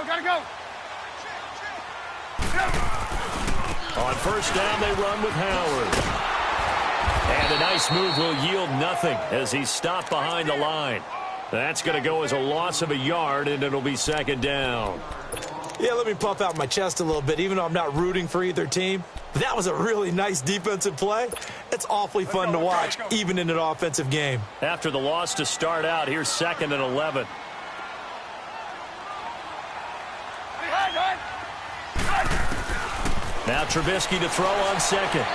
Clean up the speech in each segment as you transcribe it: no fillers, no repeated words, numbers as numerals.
Gotta go. On first down, they run with Howard. And a nice move will yield nothing as he's stopped behind the line. That's going to go as a loss of a yard, and it'll be second down. Yeah, let me puff out my chest a little bit, even though I'm not rooting for either team. That was a really nice defensive play. It's awfully fun to watch, even in an offensive game. After the loss to start out, here's 2nd and 11. Now Trubisky to throw on second.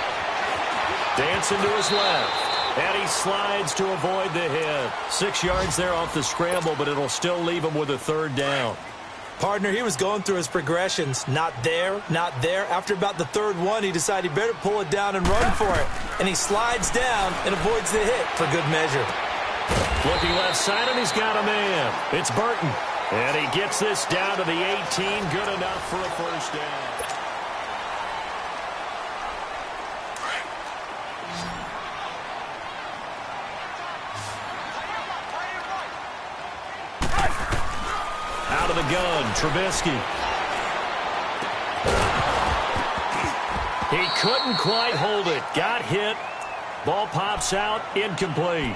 Dancing to his left. And he slides to avoid the hit. 6 yards there off the scramble, but it'll still leave him with a third down. Partner, he was going through his progressions. Not there, not there. After about the third one, he decided he better pull it down and run for it. And he slides down and avoids the hit for good measure. Looking left side, and he's got a man. It's Burton. And he gets this down to the 18. Good enough for a first down. Out of the gun, Trubisky. He couldn't quite hold it. Got hit. Ball pops out, incomplete.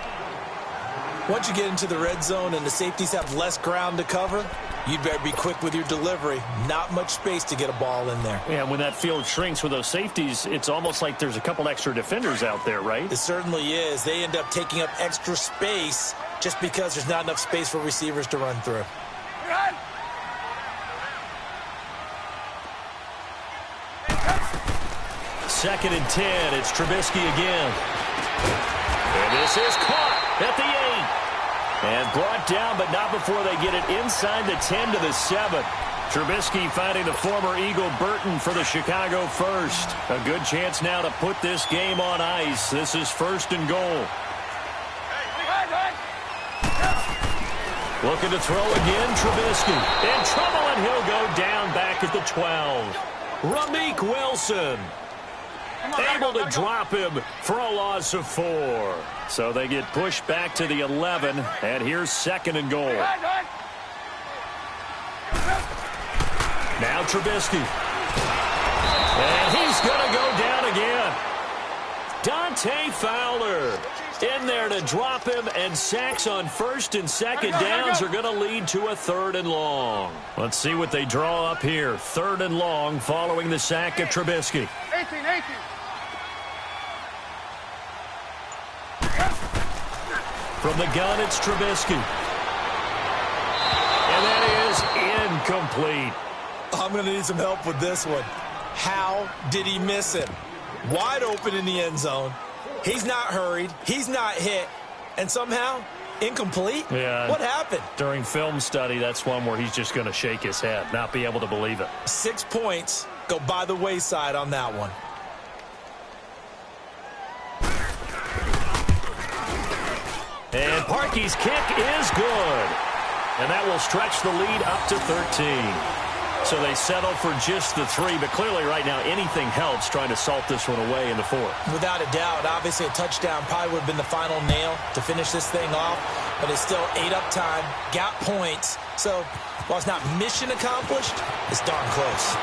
Once you get into the red zone and the safeties have less ground to cover, you'd better be quick with your delivery. Not much space to get a ball in there. Yeah, when that field shrinks with those safeties, it's almost like there's a couple extra defenders out there, right? It certainly is. They end up taking up extra space just because there's not enough space for receivers to run through. 2nd and 10. It's Trubisky again. And this is caught at the 8. And brought down, but not before they get it inside the 10 to the 7. Trubisky finding the former Eagle Burton for the Chicago first. A good chance now to put this game on ice. This is 1st and goal. Looking to throw again, Trubisky. In trouble, and he'll go down back at the 12. Ramik Wilson able to drop him for a loss of 4. So they get pushed back to the 11, and here's 2nd and goal. Now Trubisky. And he's going to go down again. Dante Fowler in there to drop him, and sacks on 1st and 2nd downs are going to lead to a 3rd and long. Let's see what they draw up here. 3rd and long following the sack of Trubisky. 18. From the gun, it's Trubisky. And that is incomplete. I'm going to need some help with this one. How did he miss him? Wide open in the end zone. He's not hurried. He's not hit. And somehow, incomplete? Yeah. What happened? During film study, that's one where he's just going to shake his head, not be able to believe it. 6 points go by the wayside on that one. And Parkey's kick is good. And that will stretch the lead up to 13. So they settle for just the 3, but clearly right now anything helps trying to salt this one away in the 4th. Without a doubt, obviously a touchdown probably would have been the final nail to finish this thing off, but it's still 8 up time, got points. So while it's not mission accomplished, it's darn close.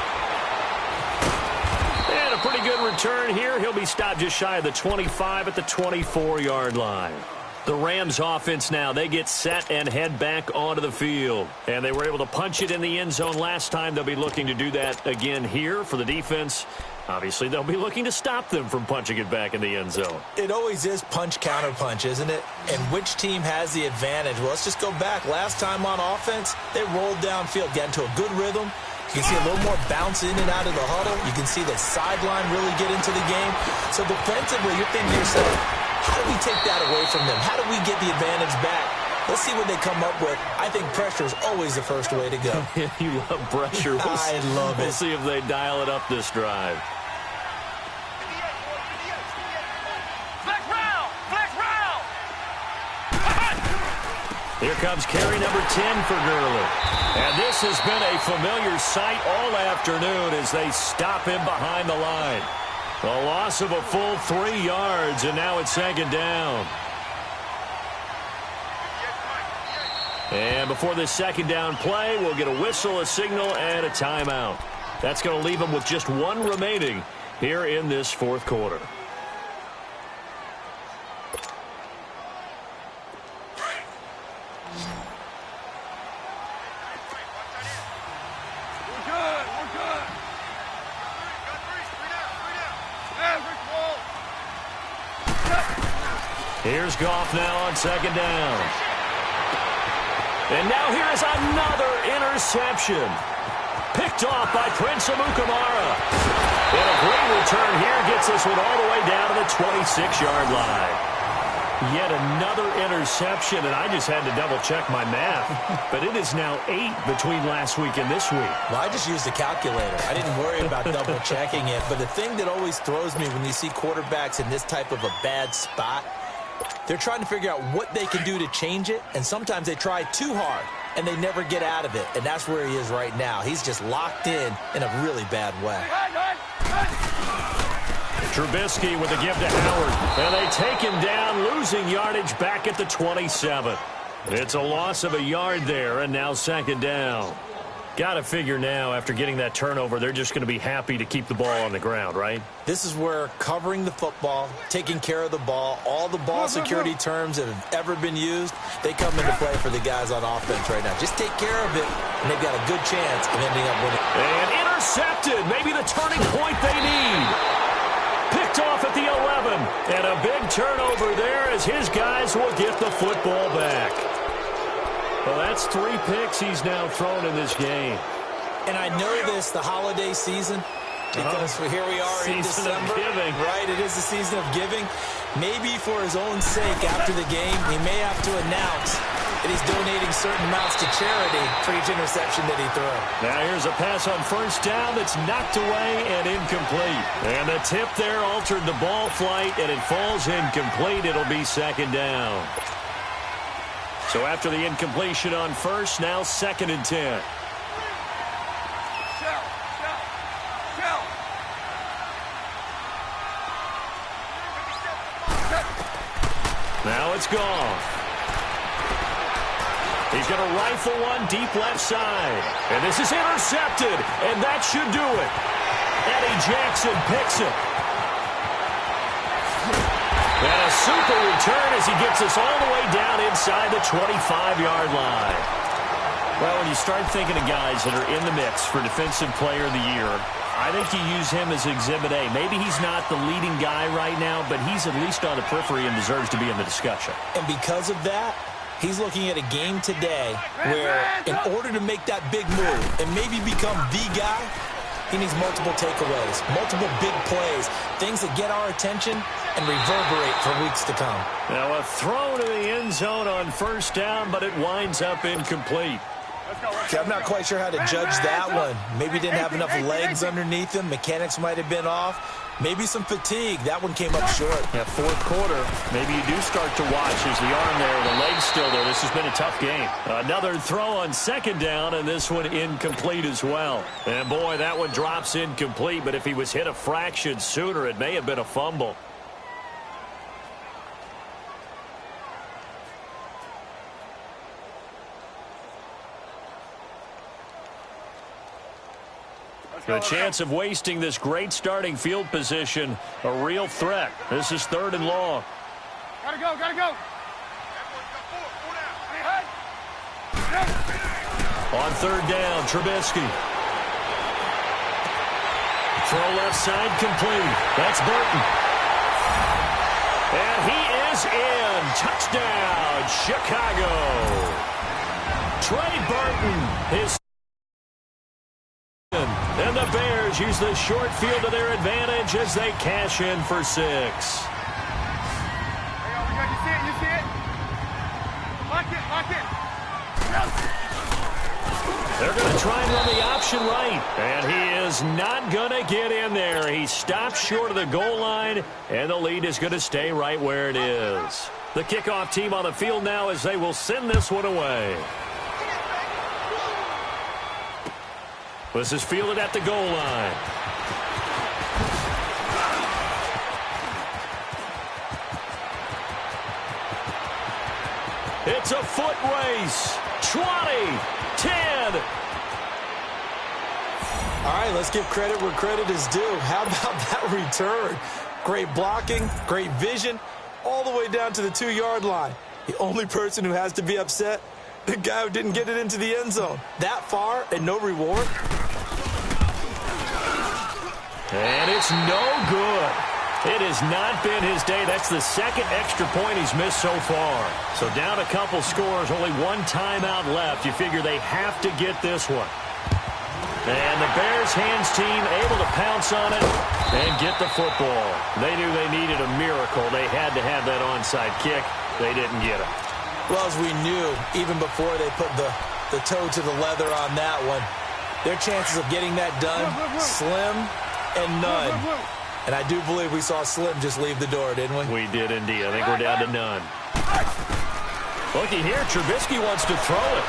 And a pretty good return here. He'll be stopped just shy of the 25 at the 24-yard line. The Rams offense now, they get set and head back onto the field. And they were able to punch it in the end zone last time. They'll be looking to do that again here for the defense. Obviously, they'll be looking to stop them from punching it back in the end zone. It always is punch-counter-punch, isn't it? And which team has the advantage? Well, let's just go back. Last time on offense, they rolled downfield, got into a good rhythm. You can see a little more bounce in and out of the huddle. You can see the sideline really get into the game. So defensively, you're thinking to yourself, how do we take that away from them? How do we get the advantage back? Let's see what they come up with. I think pressure is always the first way to go. You love pressure. I love it. We'll see if they dial it up this drive. Here comes carry number 10 for Gurley. And this has been a familiar sight all afternoon as they stop him behind the line. A loss of a full 3 yards, and now it's 2nd down. And before this second down play, we'll get a whistle, a signal, and a timeout. That's going to leave them with just one remaining here in this fourth quarter. Here's Goff now on second down. And now here is another interception. Picked off by Prince Amukamara. And a great return here gets this one all the way down to the 26-yard line. Yet another interception, and I just had to double-check my math. But it is now 8 between last week and this week. Well, I just used a calculator. I didn't worry about double-checking it. But the thing that always throws me when you see quarterbacks in this type of a bad spot, they're trying to figure out what they can do to change it, and sometimes they try too hard, and they never get out of it. And that's where he is right now. He's just locked in a really bad way. Trubisky with a give to Howard. And they take him down, losing yardage back at the 27. It's a loss of a yard there, and now second down. Got to figure now, after getting that turnover, they're just going to be happy to keep the ball on the ground, right? This is where covering the football, taking care of the ball, all the ball security terms that have ever been used, they come into play for the guys on offense right now. Just take care of it, and they've got a good chance of ending up winning. And intercepted, maybe the turning point they need. Picked off at the 11, and a big turnover there as his guys will get the football back. Well, that's 3 picks he's now thrown in this game. And I know this, the holiday season, because here we are in December. Giving. Right, it is the season of giving. Maybe for his own sake after the game, he may have to announce that he's donating certain amounts to charity for each interception that he threw. Now here's a pass on first down that's knocked away and incomplete. And the tip there altered the ball flight, and it falls incomplete. It'll be second down. So after the incompletion on first, now second and 10. Now it's gone. He's going to rifle one deep left side. And this is intercepted, and that should do it. Eddie Jackson picks it. And a super return as he gets us all the way down inside the 25-yard line. Well, when you start thinking of guys that are in the mix for Defensive Player of the Year, I think you use him as Exhibit A. Maybe he's not the leading guy right now, but he's at least on the periphery and deserves to be in the discussion. And because of that, he's looking at a game today where in order to make that big move and maybe become the guy, he needs multiple takeaways, multiple big plays, things that get our attention and reverberate for weeks to come. Now a throw to the end zone on first down, but it winds up incomplete. Okay, I'm not quite sure how to judge that one. Maybe didn't have enough legs underneath him. Mechanics might have been off. Maybe some fatigue. That one came up short. Yeah, fourth quarter, maybe you do start to watch as the arm there, the leg's still there. This has been a tough game. Another throw on second down, and this one incomplete as well. And boy, that one drops incomplete, but if he was hit a fraction sooner, it may have been a fumble. The chance of wasting this great starting field position, a real threat. This is third and long. Gotta go, gotta go. On third down, Trubisky. Throw left side complete. That's Burton. And he is in. Touchdown, Chicago. Trey Burton, his. And the Bears use the short field to their advantage as they cash in for 6. You see it, you see it? Lock it, lock it. They're going to try and run the option right. And he is not going to get in there. He stops short of the goal line, and the lead is going to stay right where it is. The kickoff team on the field now as they will send this one away. This is fielded at the goal line. It's a foot race. 20, 10. All right, let's give credit where credit is due. How about that return? Great blocking, great vision, all the way down to the 2-yard line. The only person who has to be upset, the guy who didn't get it into the end zone. That far and no reward. And it's no good. It has not been his day. That's the second extra point he's missed so far. So down a couple scores, only one timeout left. You figure they have to get this one. And the Bears hands team able to pounce on it and get the football. They knew they needed a miracle. They had to have that onside kick. They didn't get it. Well, as we knew, even before they put the toe to the leather on that one, their chances of getting that done, slim and none. And I do believe we saw Slim just leave the door, didn't we? We did indeed. I think we're down to none. Looky here, Trubisky wants to throw it.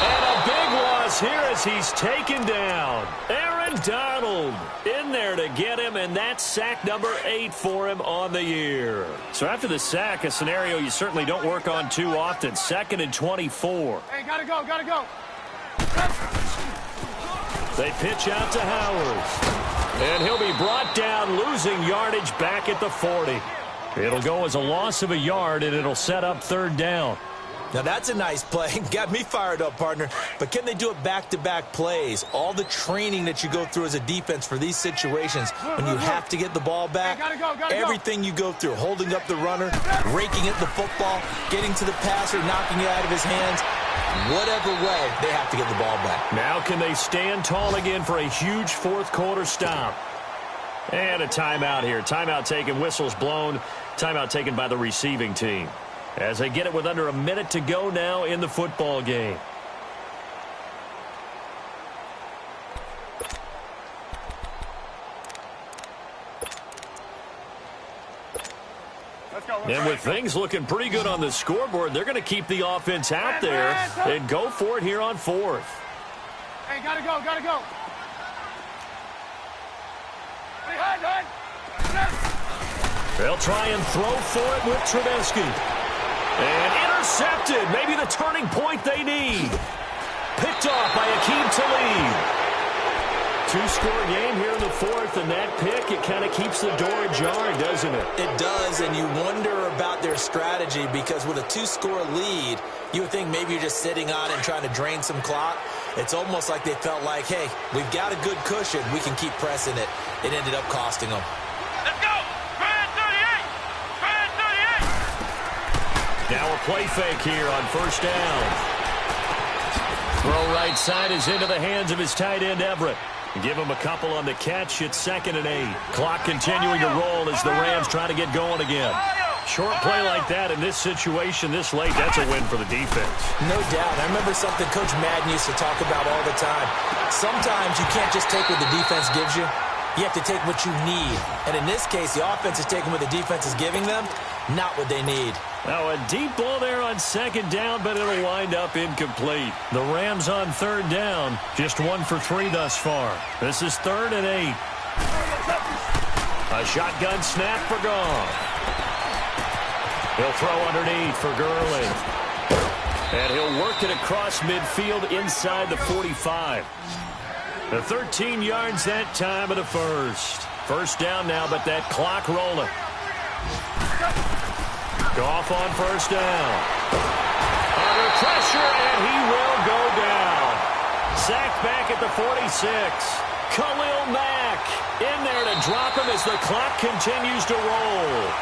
And a big loss here as he's taken down. Aaron Donald in there to get him, and that's sack number 8 for him on the year. So after the sack, a scenario you certainly don't work on too often. 2nd and 24. Hey, gotta go, gotta go. They pitch out to Howard. And he'll be brought down, losing yardage back at the 40. It'll go as a loss of a yard, and it'll set up 3rd down. Now, that's a nice play. Got me fired up, partner. But can they do it back-to-back plays? All the training that you go through as a defense for these situations, when you have to get the ball back, everything you go through, holding up the runner, raking at the football, getting to the passer, knocking it out of his hands, whatever way, they have to get the ball back. Now can they stand tall again for a huge 4th quarter stop? And a timeout here. Timeout taken, whistles blown. Timeout taken by the receiving team. As they get it with under a minute to go now in the football game. And with things looking pretty good on the scoreboard, they're going to keep the offense out there and go for it here on 4th. Hey, gotta go, gotta go. They'll try and throw for it with Trubisky. And intercepted. Maybe the turning point they need. Picked off by Akeem Talib. 2-score game here in the 4th, and that pick, it kind of keeps the door ajar, doesn't it? It does, and you wonder about their strategy because with a 2-score lead, you would think maybe you're just sitting on it and trying to drain some clock. It's almost like they felt like, hey, we've got a good cushion. We can keep pressing it. It ended up costing them. Let's go! Brand 38! Brand 38! Now a play fake here on 1st down. Throw right side is into the hands of his tight end, Everett. Give him a couple on the catch. It's 2nd and 8. Clock continuing to roll as the Rams try to get going again. Short play like that in this situation this late, that's a win for the defense. No doubt. I remember something Coach Madden used to talk about all the time. Sometimes you can't just take what the defense gives you. You have to take what you need. And in this case, the offense is taking what the defense is giving them, not what they need. Now a deep ball there on 2nd down, but it'll wind up incomplete. The Rams on 3rd down, just 1 for 3 thus far. This is 3rd and 8. A shotgun snap for Goff. He'll throw underneath for Gurley. And he'll work it across midfield inside the 45. The 13 yards that time of the 1st. 1st down now, but that clock rolling. Goff on 1st down. Under pressure, and he will go down. Sacked back at the 46. Khalil Mack in there to drop him as the clock continues to roll.